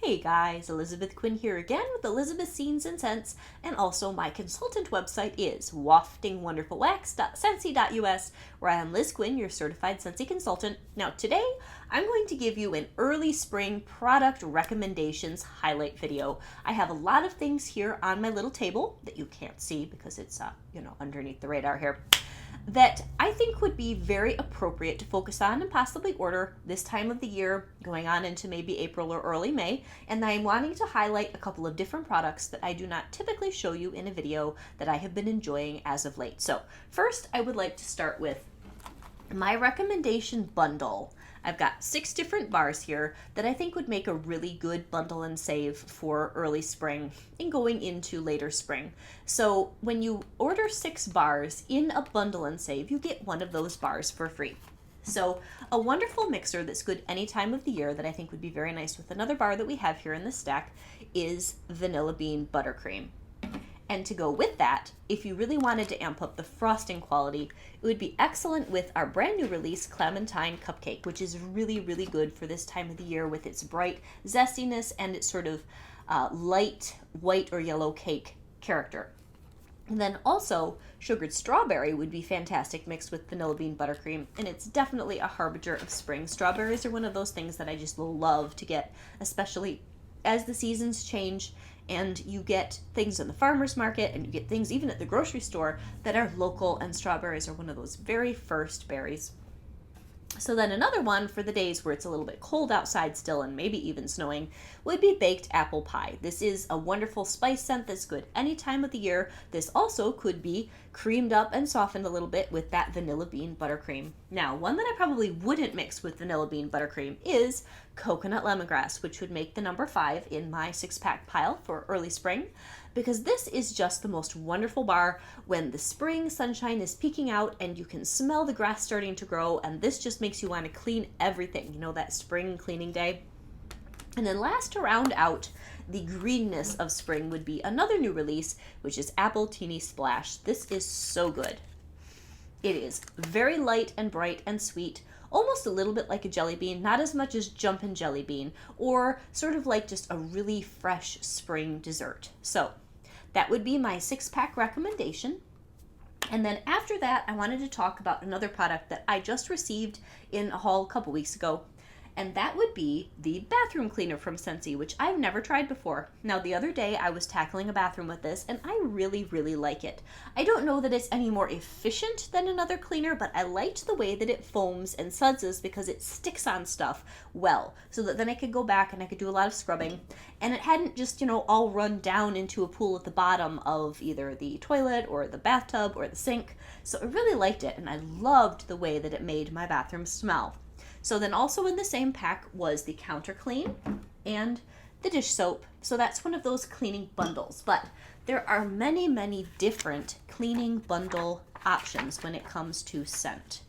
Hey guys, Elizabeth Quinn here again with Elizabeth Scenes and Scents, and also my consultant website is waftingwonderfulwax.scentsy.us, where I am Liz Quinn, your certified Scentsy consultant. Now today, I'm going to give you an early spring product recommendations highlight video. I have a lot of things here on my little table that you can't see because it's underneath the radar here, that I think would be very appropriate to focus on and possibly order this time of the year, going on into maybe April or early May. And I'm wanting to highlight a couple of different products that I do not typically show you in a video that I have been enjoying as of late. So first, I would like to start with my recommendation bundle. I've got 6 different bars here that I think would make a really good bundle and save for early spring and going into later spring. So when you order 6 bars in a bundle and save, you get one of those bars for free. So a wonderful mixer that's good any time of the year that I think would be very nice with another bar that we have here in the stack is Vanilla Bean Buttercream. And to go with that, if you really wanted to amp up the frosting quality, it would be excellent with our brand new release, Clementine Cupcake, which is really, really good for this time of the year with its bright zestiness and its sort of light white or yellow cake character. And then also, sugared strawberry would be fantastic mixed with vanilla bean buttercream, and it's definitely a harbinger of spring. Strawberries are one of those things that I just love to get, especially as the seasons change and you get things in the farmer's market and you get things even at the grocery store that are local, and strawberries are one of those very first berries. So then another one for the days where it's a little bit cold outside still and maybe even snowing would be baked apple pie. This is a wonderful spice scent that's good any time of the year. This also could be creamed up and softened a little bit with that vanilla bean buttercream. Now, one that I probably wouldn't mix with vanilla bean buttercream is coconut lemongrass, which would make the number 5 in my 6-pack pile for early spring, because this is just the most wonderful bar when the spring sunshine is peeking out and you can smell the grass starting to grow, and this just makes you want to clean everything, that spring cleaning day. And then last to round out the greenness of spring would be another new release, which is Apple Teeny Splash. This is so good. It is very light and bright and sweet, almost a little bit like a jelly bean, not as much as Jumpin' Jelly Bean, or sort of like just a really fresh spring dessert. So that would be my 6-pack recommendation. And then after that, I wanted to talk about another product that I just received in a haul a couple weeks ago, and that would be the bathroom cleaner from Scentsy, which I've never tried before. Now, the other day I was tackling a bathroom with this, and I really, really like it. I don't know that it's any more efficient than another cleaner, but I liked the way that it foams and suds because it sticks on stuff well, so that then I could go back and I could do a lot of scrubbing, and it hadn't just, all run down into a pool at the bottom of either the toilet or the bathtub or the sink. So I really liked it, and I loved the way that it made my bathroom smell. So then also in the same pack was the counter clean and the dish soap. So that's one of those cleaning bundles. But there are many, many different cleaning bundle options when it comes to scent.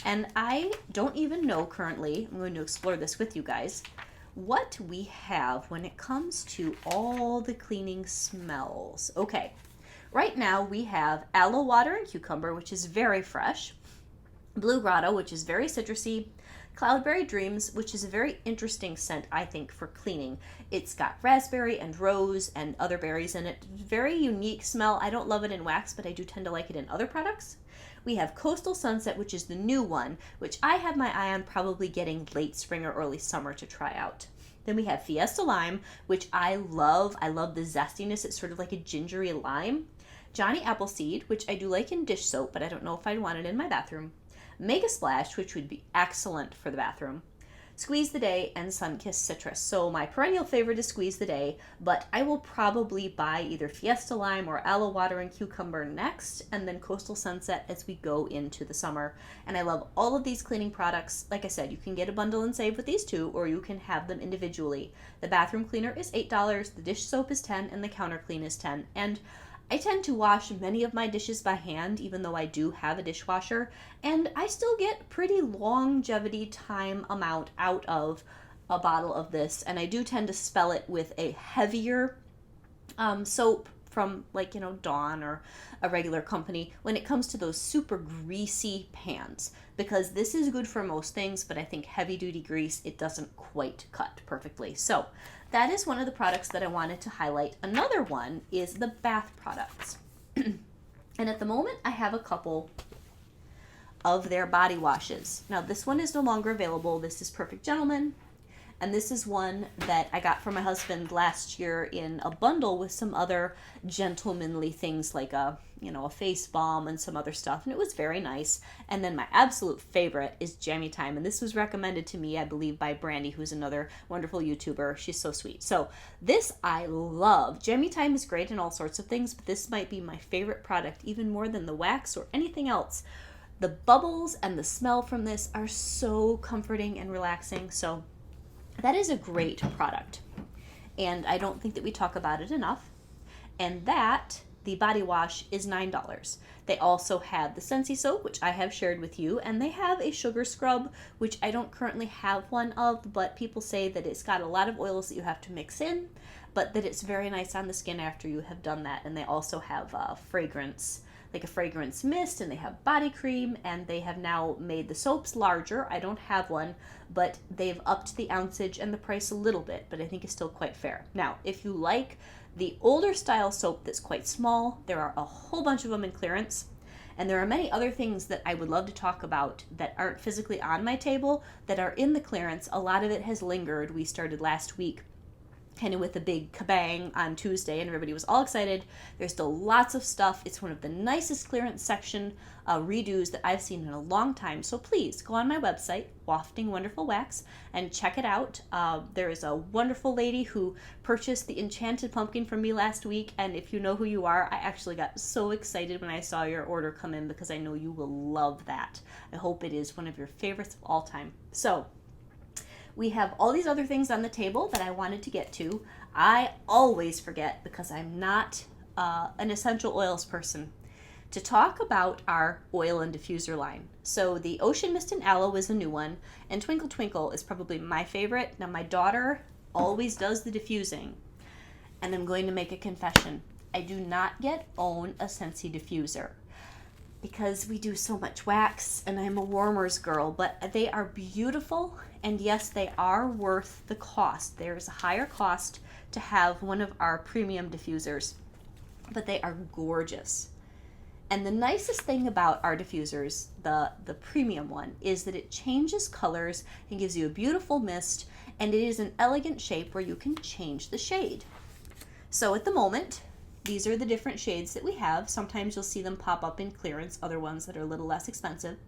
And I don't even know currently, I'm going to explore this with you guys, what we have when it comes to all the cleaning smells. Okay, right now we have aloe water and cucumber, which is very fresh. Blue Grotto, which is very citrusy. Cloudberry Dreams, which is a very interesting scent, I think, for cleaning. It's got raspberry and rose and other berries in it. Very unique smell. I don't love it in wax, but I do tend to like it in other products. We have Coastal Sunset, which is the new one, which I have my eye on probably getting late spring or early summer to try out. Then we have Fiesta Lime, which I love. I love the zestiness. It's sort of like a gingery lime. Johnny Appleseed, which I do like in dish soap, but I don't know if I'd want it in my bathroom. Mega Splash, which would be excellent for the bathroom. Squeeze the Day, and Sunkissed Citrus. So my perennial favorite is Squeeze the Day, but I will probably buy either Fiesta Lime or Aloe Water and Cucumber next, and then Coastal Sunset as we go into the summer. And I love all of these cleaning products. Like I said, you can get a bundle and save with these 2, or you can have them individually. The bathroom cleaner is $8, the dish soap is $10, and the counter clean is $10. And I tend to wash many of my dishes by hand, even though I do have a dishwasher, and I still get pretty longevity time amount out of a bottle of this, and I do tend to spell it with a heavier soap from like, Dawn or a regular company when it comes to those super greasy pans, because this is good for most things, but I think heavy duty grease, it doesn't quite cut perfectly. So that is one of the products that I wanted to highlight. Another one is the bath products. And at the moment I have a couple of their body washes. Now this one is no longer available. This is Perfect Gentleman. And this is one that I got from my husband last year in a bundle with some other gentlemanly things like a face balm and some other stuff. And it was very nice. And then my absolute favorite is Jammy Time. And this was recommended to me, I believe, by Brandy, who's another wonderful YouTuber. She's so sweet. So this I love. Jammy Time is great in all sorts of things, but this might be my favorite product, even more than the wax or anything else. The bubbles and the smell from this are so comforting and relaxing. So that is a great product, and I don't think that we talk about it enough. And that, the body wash, is $9. They also have the Scentsy soap, which I have shared with you, and they have a sugar scrub, which I don't currently have one of, but people say that it's got a lot of oils that you have to mix in, but that it's very nice on the skin after you have done that. And they also have a fragrance mist, and they have body cream, and they have now made the soaps larger. I don't have one, but they've upped the ounceage and the price a little bit, but I think it's still quite fair. Now, if you like the older style soap that's quite small, there are a whole bunch of them in clearance, and there are many other things that I would love to talk about that aren't physically on my table that are in the clearance. A lot of it has lingered. We started last week kind of with a big kabang on Tuesday, and everybody was all excited. There's still lots of stuff. It's one of the nicest clearance section redos that I've seen in a long time. So please go on my website, Wafting Wonderful Wax, and check it out. There is a wonderful lady who purchased the Enchanted Pumpkin from me last week, and if you know who you are, I actually got so excited when I saw your order come in because I know you will love that. I hope it is one of your favorites of all time. So we have all these other things on the table that I wanted to get to. I always forget, because I'm not an essential oils person, to talk about our oil and diffuser line. So the Ocean Mist and Aloe is a new one, and Twinkle Twinkle is probably my favorite. Now my daughter always does the diffusing, and I'm going to make a confession. I do not yet own a Scentsy diffuser, because we do so much wax, and I'm a warmers girl, but they are beautiful, and yes, they are worth the cost. There is a higher cost to have one of our premium diffusers, but they are gorgeous. And the nicest thing about our diffusers, the premium one, is that it changes colors and gives you a beautiful mist, and it is an elegant shape where you can change the shade. So at the moment, these are the different shades that we have. Sometimes you'll see them pop up in clearance, other ones that are a little less expensive.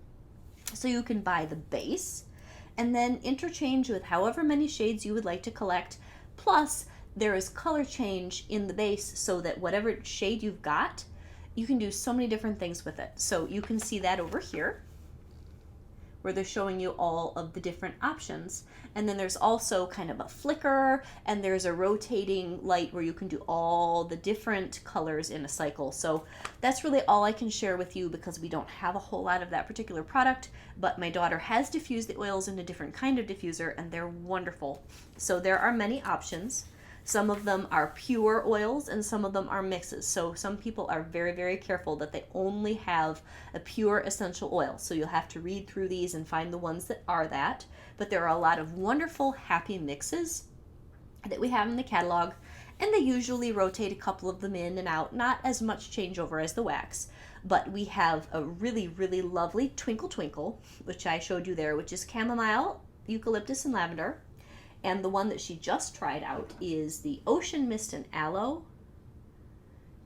So you can buy the base and then interchange with however many shades you would like to collect. Plus, there is color change in the base so that whatever shade you've got, you can do so many different things with it. So you can see that over here, where they're showing you all of the different options. And then there's also kind of a flicker, and there's a rotating light where you can do all the different colors in a cycle. So that's really all I can share with you, because we don't have a whole lot of that particular product, but my daughter has diffused the oils in a different kind of diffuser, and they're wonderful. So there are many options. Some of them are pure oils and some of them are mixes. So some people are very, very careful that they only have a pure essential oil. So you'll have to read through these and find the ones that are that. But there are a lot of wonderful happy mixes that we have in the catalog, and they usually rotate a couple of them in and out, not as much changeover as the wax. But we have a really, really lovely Twinkle Twinkle, which I showed you there, which is chamomile, eucalyptus, and lavender. And the one that she just tried out is the Ocean Mist and Aloe.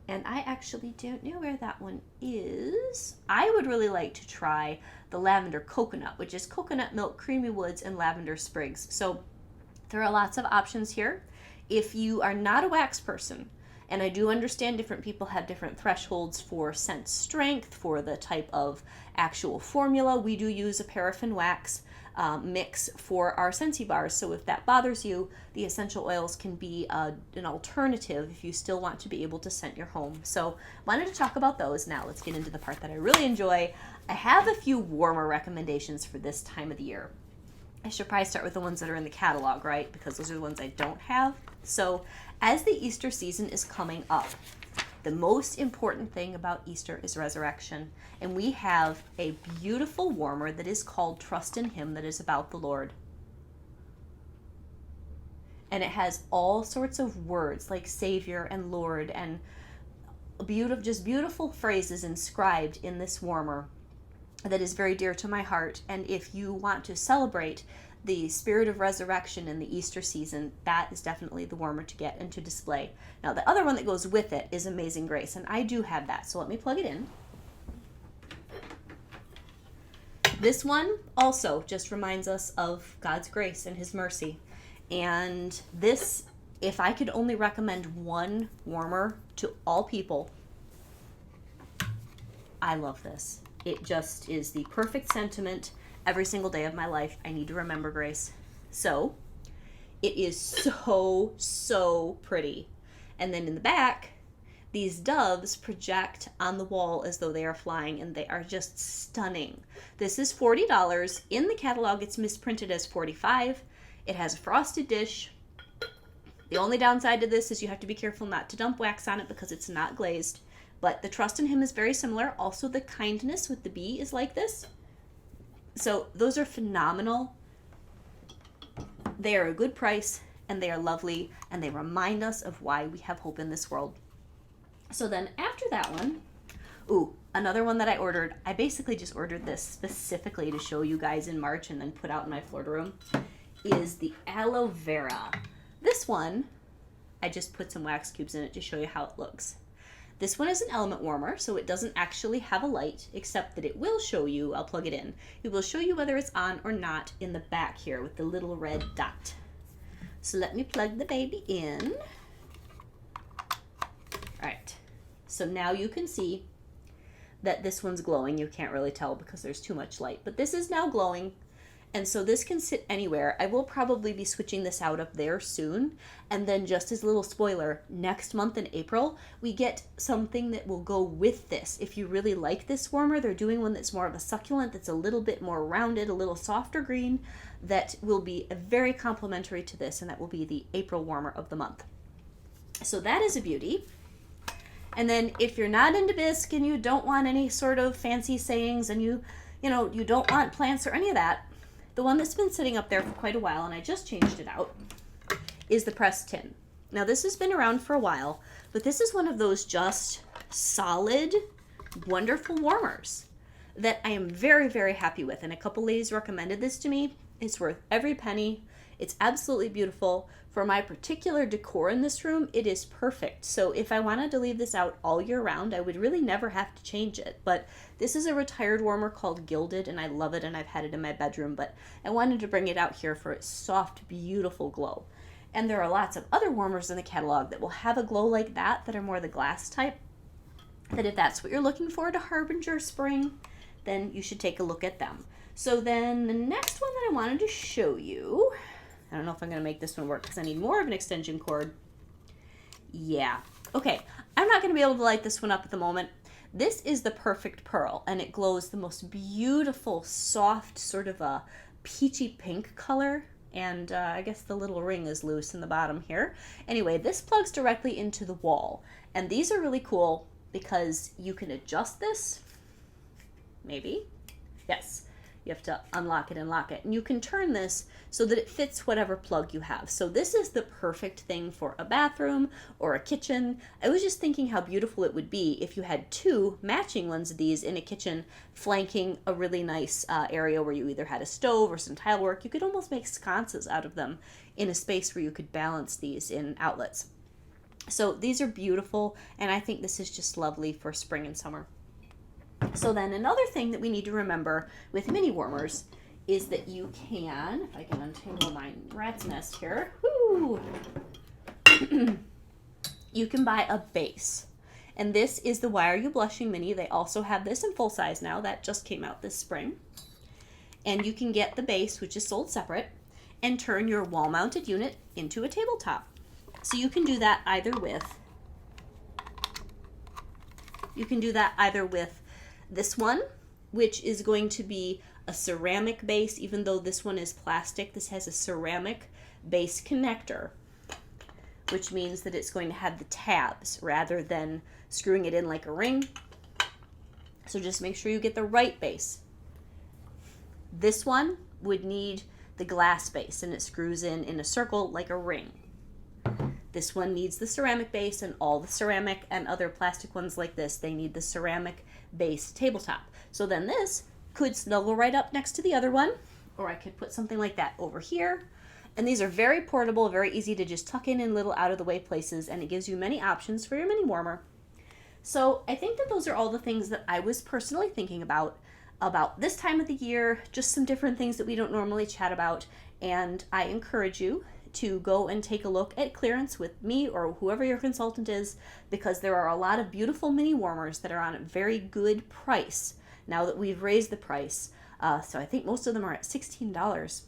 And I actually don't know where that one is. I would really like to try the Lavender Coconut, which is coconut milk, creamy woods, and lavender sprigs. So there are lots of options here. If you are not a wax person, and I do understand different people have different thresholds for scent strength, for the type of actual formula, we do use a paraffin wax mix for our Scentsy bars. So if that bothers you, the essential oils can be an alternative if you still want to be able to scent your home. So wanted to talk about those. Now let's get into the part that I really enjoy. I have a few warmer recommendations for this time of the year. I should probably start with the ones that are in the catalog, right? Because those are the ones I don't have. So as the Easter season is coming up, The most important thing about Easter is resurrection. And we have a beautiful warmer that is called Trust in Him, that is about the Lord. And it has all sorts of words like Savior and Lord and beautiful phrases inscribed in this warmer that is very dear to my heart. And if you want to celebrate the spirit of resurrection in the Easter season, that is definitely the warmer to get and to display. Now, the other one that goes with it is Amazing Grace, and I do have that, so let me plug it in. This one also just reminds us of God's grace and His mercy. And this, if I could only recommend one warmer to all people, I love this. It just is the perfect sentiment. Every single day of my life, I need to remember grace. So, it is so pretty. And then in the back, these doves project on the wall as though they are flying, and they are just stunning. This is $40. In the catalog, it's misprinted as $45. It has a frosted dish. The only downside to this is you have to be careful not to dump wax on it because it's not glazed. But the Trust in Him is very similar. Also, the kindness with the bee is like this. So those are phenomenal. They are a good price, and they are lovely, and they remind us of why we have hope in this world. So then after that one, another one that I ordered, I basically just ordered this specifically to show you guys in March and then put out in my Florida room, is the aloe vera. This one, I just put some wax cubes in it to show you how it looks. This one is an element warmer, so it doesn't actually have a light, except that it will show you, I'll plug it in, it will show you whether it's on or not in the back here with the little red dot. So let me plug the baby in. Alright, so now you can see that this one's glowing. You can't really tell because there's too much light, but this is now glowing. And so this can sit anywhere. I will probably be switching this out up there soon. And then just as a little spoiler, next month in April, we get something that will go with this. If you really like this warmer, they're doing one that's more of a succulent, that's a little bit more rounded, a little softer green, that will be very complementary to this, and that will be the April warmer of the month. So that is a beauty. And then if you're not into bisque and you don't want any sort of fancy sayings and you don't want plants or any of that, the one that's been sitting up there for quite a while, and I just changed it out, is the pressed tin. Now this has been around for a while, but this is one of those just solid, wonderful warmers that I am very, very happy with. And a couple ladies recommended this to me. It's worth every penny. It's absolutely beautiful. For my particular decor in this room, it is perfect. So if I wanted to leave this out all year round, I would really never have to change it. But this is a retired warmer called Gilded, and I love it, and I've had it in my bedroom. But I wanted to bring it out here for its soft, beautiful glow. And there are lots of other warmers in the catalog that will have a glow like that are more the glass type. That if that's what you're looking for to harbinger spring, then you should take a look at them. So then the next one that I wanted to show you, I don't know if I'm going to make this one work because I need more of an extension cord. Yeah. Okay. I'm not going to be able to light this one up at the moment. This is the Perfect Pearl, and it glows the most beautiful, soft, sort of a peachy pink color. And I guess the little ring is loose in the bottom here. Anyway, this plugs directly into the wall. And these are really cool because you can adjust this. Maybe. Yes. You have to unlock it and lock it. And you can turn this so that it fits whatever plug you have. So this is the perfect thing for a bathroom or a kitchen. I was just thinking how beautiful it would be if you had two matching ones of these in a kitchen flanking a really nice area where you either had a stove or some tile work. You could almost make sconces out of them in a space where you could balance these in outlets. So these are beautiful, and I think this is just lovely for spring and summer. So then another thing that we need to remember with mini warmers is that you can, if I can untangle my rat's nest here, you can buy a base. And this is the Why Are You Blushing Mini. They also have this in full size now. That just came out this spring. And you can get the base, which is sold separate, and turn your wall-mounted unit into a tabletop. So you can do that either with this one, which is going to be a ceramic base. Even though this one is plastic, this has a ceramic base connector which means that it's going to have the tabs rather than screwing it in like a ring. So just make sure you get the right base. This one would need the glass base, and it screws in a circle like a ring. This one needs the ceramic base, and all the ceramic and other plastic ones like this, they need the ceramic base tabletop. So then this could snuggle right up next to the other one, or I could put something like that over here. And these are very portable, very easy to just tuck in little out of the way places, and it gives you many options for your mini warmer. So I think that those are all the things that I was personally thinking about this time of the year, just some different things that we don't normally chat about. And I encourage you to go and take a look at clearance with me or whoever your consultant is, because there are a lot of beautiful mini warmers that are on a very good price now that we've raised the price. So I think most of them are at $16,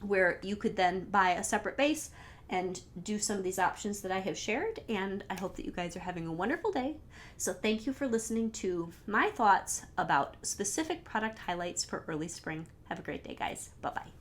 where you could then buy a separate base and do some of these options that I have shared. And I hope that you guys are having a wonderful day. So thank you for listening to my thoughts about specific product highlights for early spring. Have a great day, guys. Bye-bye.